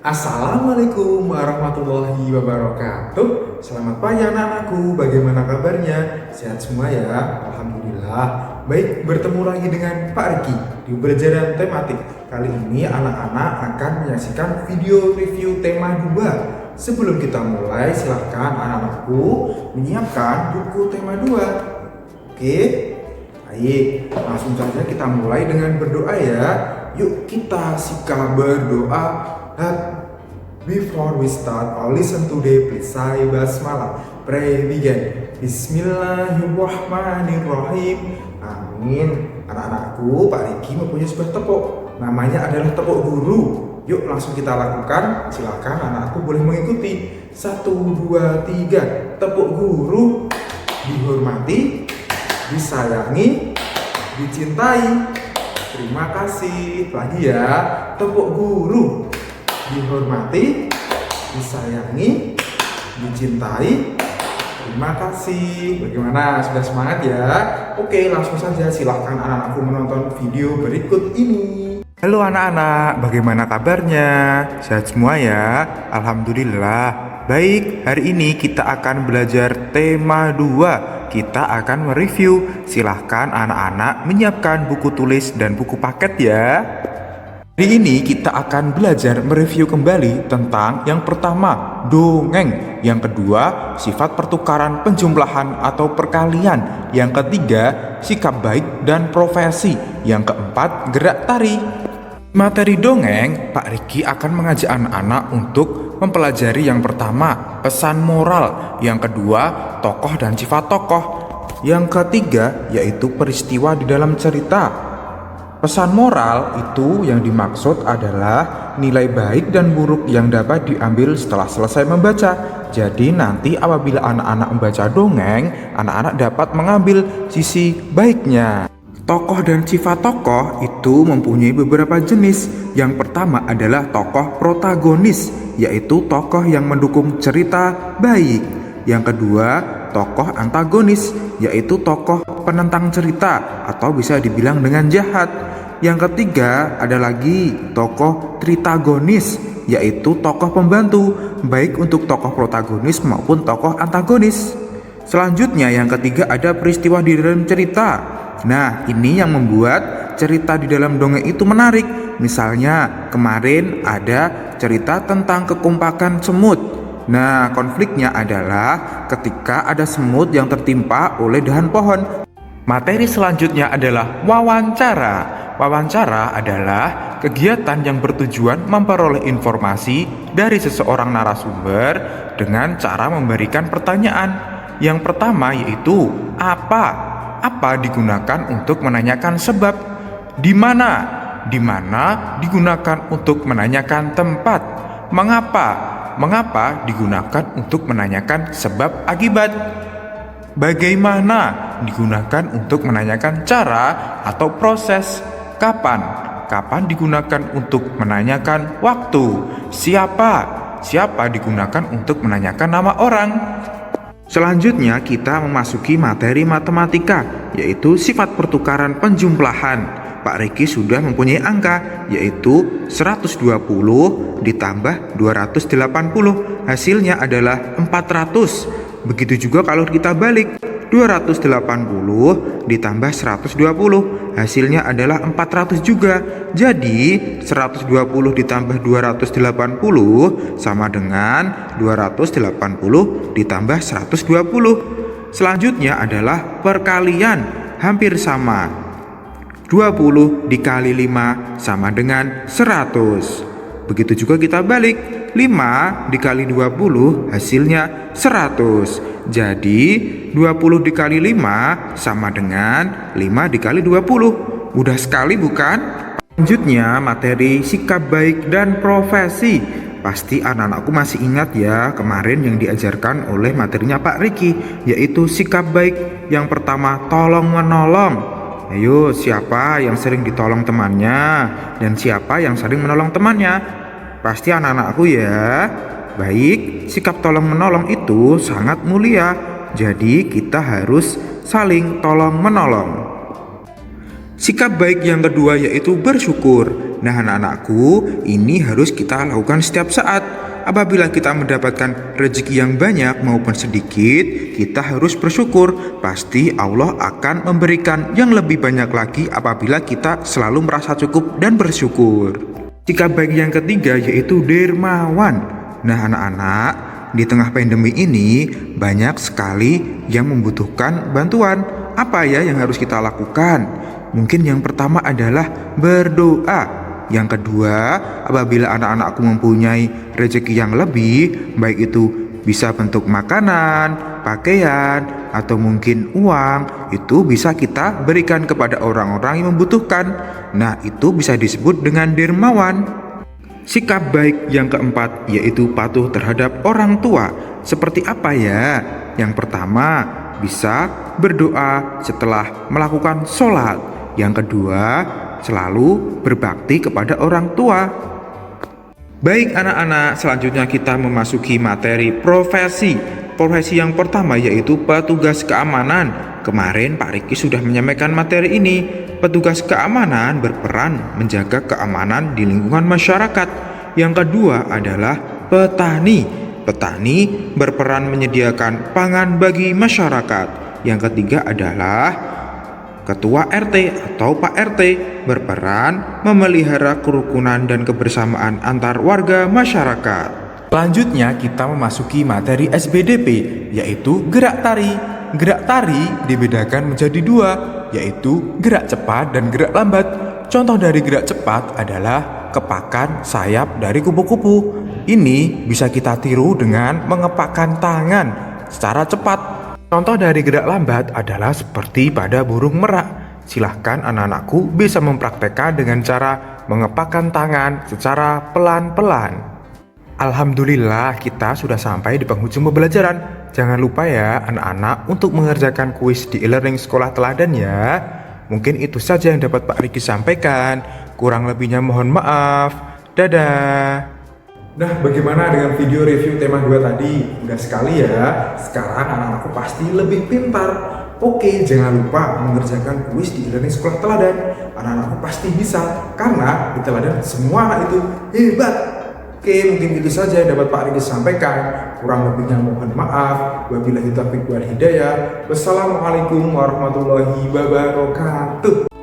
Assalamualaikum warahmatullahi wabarakatuh. Selamat pagi anak-anakku, bagaimana kabarnya? Sehat semua ya? Alhamdulillah. Baik, bertemu lagi dengan Pak Riki di pembelajaran tematik. Kali ini anak-anak akan menyaksikan video review tema 2. Sebelum kita mulai, silahkan anak-anakku menyiapkan buku tema 2. Oke? Baik, langsung saja kita mulai dengan berdoa ya. Yuk kita sikat berdoa. Before we start our lesson today, please say basmalah. Pray begin. Bismillahirrahmanirrahim. Amin. Anak-anakku, Pak Riki mempunyai sebuah tepuk. Namanya adalah tepuk guru. Yuk langsung kita lakukan. Silakan anak-anakku boleh mengikuti. 1, 2, 3. Tepuk guru. Dihormati, disayangi, dicintai. Terima kasih. Lagi ya. Tepuk guru. Dihormati, disayangi, dicintai. Terima kasih. Bagaimana? Sudah semangat ya? Oke, langsung saja silahkan anak-anakku menonton video berikut ini. Halo anak-anak, bagaimana kabarnya? Sehat semua ya? Alhamdulillah. Baik, hari ini kita akan belajar tema 2. Kita akan mereview. Silahkan anak-anak menyiapkan buku tulis dan buku paket ya. Hari ini kita akan belajar mereview kembali tentang yang pertama, dongeng. Yang kedua, sifat pertukaran penjumlahan atau perkalian. Yang ketiga, sikap baik dan profesi. Yang keempat, gerak tari. Materi dongeng, Pak Riki akan mengajak anak-anak untuk mempelajari yang pertama, pesan moral. Yang kedua, tokoh dan sifat tokoh. Yang ketiga, yaitu peristiwa di dalam cerita. Pesan moral itu yang dimaksud adalah nilai baik dan buruk yang dapat diambil setelah selesai membaca. Jadi nanti apabila anak-anak membaca dongeng, anak-anak dapat mengambil sisi baiknya. Tokoh dan sifat tokoh itu mempunyai beberapa jenis. Yang pertama adalah tokoh protagonis, yaitu tokoh yang mendukung cerita baik. Yang kedua, tokoh antagonis, yaitu tokoh penentang cerita atau bisa dibilang dengan jahat. Yang ketiga ada lagi tokoh tritagonis, yaitu tokoh pembantu, baik untuk tokoh protagonis maupun tokoh antagonis. Selanjutnya yang ketiga ada peristiwa di dalam cerita. Nah, ini yang membuat cerita di dalam dongeng itu menarik. Misalnya kemarin ada cerita tentang kekompakan semut. Nah, konfliknya adalah ketika ada semut yang tertimpa oleh dahan pohon. Materi selanjutnya adalah wawancara. Wawancara adalah kegiatan yang bertujuan memperoleh informasi dari seseorang narasumber dengan cara memberikan pertanyaan. Yang pertama yaitu apa? Apa digunakan untuk menanyakan sebab? Di mana? Di mana digunakan untuk menanyakan tempat? Mengapa? Mengapa digunakan untuk menanyakan sebab akibat? Bagaimana digunakan untuk menanyakan cara atau proses? Kapan? Kapan digunakan untuk menanyakan waktu? Siapa? Siapa digunakan untuk menanyakan nama orang? Selanjutnya kita memasuki materi matematika, yaitu sifat pertukaran penjumlahan. Pak Riki sudah mempunyai angka, yaitu 120 ditambah 280. Hasilnya adalah 400. Begitu juga kalau kita balik, 280 ditambah 120. Hasilnya adalah 400 juga. Jadi 120 ditambah 280 sama dengan 280 ditambah 120. Selanjutnya adalah perkalian, hampir sama. 20 dikali 5 sama dengan 100. Begitu juga kita balik, 5 dikali 20 hasilnya 100. Jadi 20 dikali 5 sama dengan 5 dikali 20. Mudah sekali bukan? Selanjutnya materi sikap baik dan profesi. Pasti anak-anakku masih ingat ya kemarin yang diajarkan oleh materinya Pak Riki, yaitu sikap baik. Yang pertama, tolong menolong. Ayo, siapa yang sering ditolong temannya dan siapa yang sering menolong temannya? Pasti anak-anakku ya. Baik, sikap tolong menolong itu sangat mulia. Jadi kita harus saling tolong menolong. Sikap baik yang kedua yaitu bersyukur. Nah anak-anakku, ini harus kita lakukan setiap saat. Apabila kita mendapatkan rezeki yang banyak maupun sedikit, kita harus bersyukur. Pasti Allah akan memberikan yang lebih banyak lagi apabila kita selalu merasa cukup dan bersyukur. Sikap baik yang ketiga yaitu dermawan. Nah anak-anak, di tengah pandemi ini banyak sekali yang membutuhkan bantuan. Apa ya yang harus kita lakukan? Mungkin yang pertama adalah berdoa. Yang kedua, apabila anak-anakku mempunyai rezeki yang lebih, baik itu bisa bentuk makanan, pakaian, atau mungkin uang, itu bisa kita berikan kepada orang-orang yang membutuhkan. Nah, itu bisa disebut dengan dermawan. Sikap baik yang keempat yaitu patuh terhadap orang tua. Seperti apa ya? Yang pertama, bisa berdoa setelah melakukan sholat. Yang kedua, selalu berbakti kepada orang tua. Baik anak-anak, selanjutnya kita memasuki materi profesi. Profesi yang pertama yaitu petugas keamanan. Kemarin Pak Riki sudah menyampaikan materi ini. Petugas keamanan berperan menjaga keamanan di lingkungan masyarakat. Yang kedua adalah petani. Petani berperan menyediakan pangan bagi masyarakat. Yang ketiga adalah Ketua RT atau Pak RT berperan memelihara kerukunan dan kebersamaan antar warga masyarakat. Selanjutnya kita memasuki materi SBDP yaitu gerak tari. Gerak tari dibedakan menjadi dua, yaitu gerak cepat dan gerak lambat. Contoh dari gerak cepat adalah kepakan sayap dari kupu-kupu. Ini bisa kita tiru dengan mengepakkan tangan secara cepat. Contoh dari gerak lambat adalah seperti pada burung merak. Silahkan anak-anakku bisa mempraktekkan dengan cara mengepakkan tangan secara pelan-pelan. Alhamdulillah kita sudah sampai di penghujung pembelajaran. Jangan lupa ya anak-anak untuk mengerjakan kuis di e-learning sekolah teladan ya. Mungkin itu saja yang dapat Pak Riki sampaikan. Kurang lebihnya mohon maaf. Dadah. Nah, bagaimana dengan video review tema 2 tadi? Mudah sekali ya. Sekarang anak-anakku pasti lebih pintar. Oke, jangan lupa mengerjakan kuis di e-learning sekolah teladan. Anak-anakku pasti bisa, karena di teladan semua anak itu hebat. Oke, mungkin itu saja yang dapat Pak Riki sampaikan. Kurang lebihnya mohon maaf. Wabillahi taufiq wal hidayah. Wassalamualaikum warahmatullahi wabarakatuh.